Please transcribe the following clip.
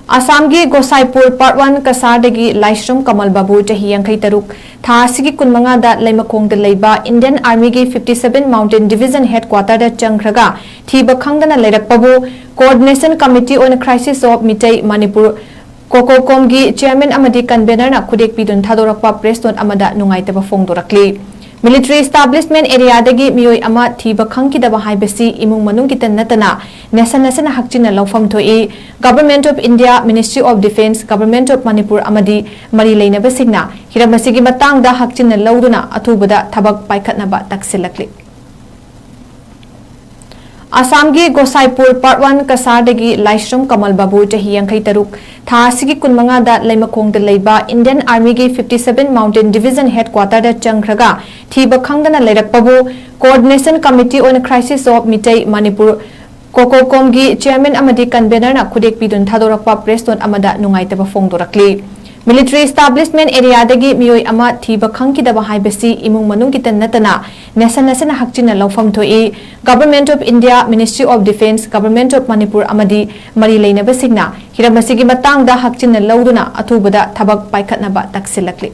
आसामगी Gosaipur part 1 कसारदगी Laishram कमल बाबू चही 83 था सिगी कुनमंगादा लैमखोंगदा लैबा Indian army की 57 माउंटेन डिवीजन हेडक्वार्टर चंख्रगा थीब खंगदना लैरकपबू coordination committee on crisis of Meitei Manipur COCOMI की चेयरमैन अमदी कन्वेनर खुदेक पीदुन थादोरकपा प्रेस नोट अमदा नुंगाइतबा फोंदोरकली मिलिट्री एस्टाब्लिशमेंट एरिया दगी मियोय अमा थीब खंगकिदबा हाइबसी इमुंग मनुंग कितन नतना नेशन नेशन हकचिना लौफम थोई government of India ministry of defence government of Manipur अमदी मरी लेनबसिंगना हिरमसिगी मतंगदा हकचिना लौदुना अथुबदा थबक पाइखतनबा तक्सिलकली आसाम की गोसाईपुर पार्ट 1 कसारदगी लाइश्रम कमल बाबू चही 83 था सिगी कुनमंगादा लैमखोंगदा लैबा इंडियन आर्मी की 57 माउंटेन डिवीजन हेडक्वार्टर चंख्रगा थीब खंगदना लैरकपबू coordination committee on crisis of Meitei Manipur COCOMI की चेयरमैन अमदी कन्वेनर खुदेक पीदुन थादोरकपा प्रेस नोट अमदा नुंगाइतबा फोंदोरकली मिलिट्री एस्टाब्लिशमेंट एरिया दगी मियोय अमा थीब खंगकिदबा हाइबसी इमुंग मनुंग कितन नतना नेशन नेशन हकचिना लौफम थोई government of India ministry of defence government of Manipur अमदी मरी लेनबसिंगना हिरमसिगी मतंगदा हकचिना लौदुना अथुबदा थबक पाइखतनबा तक्सिलकली।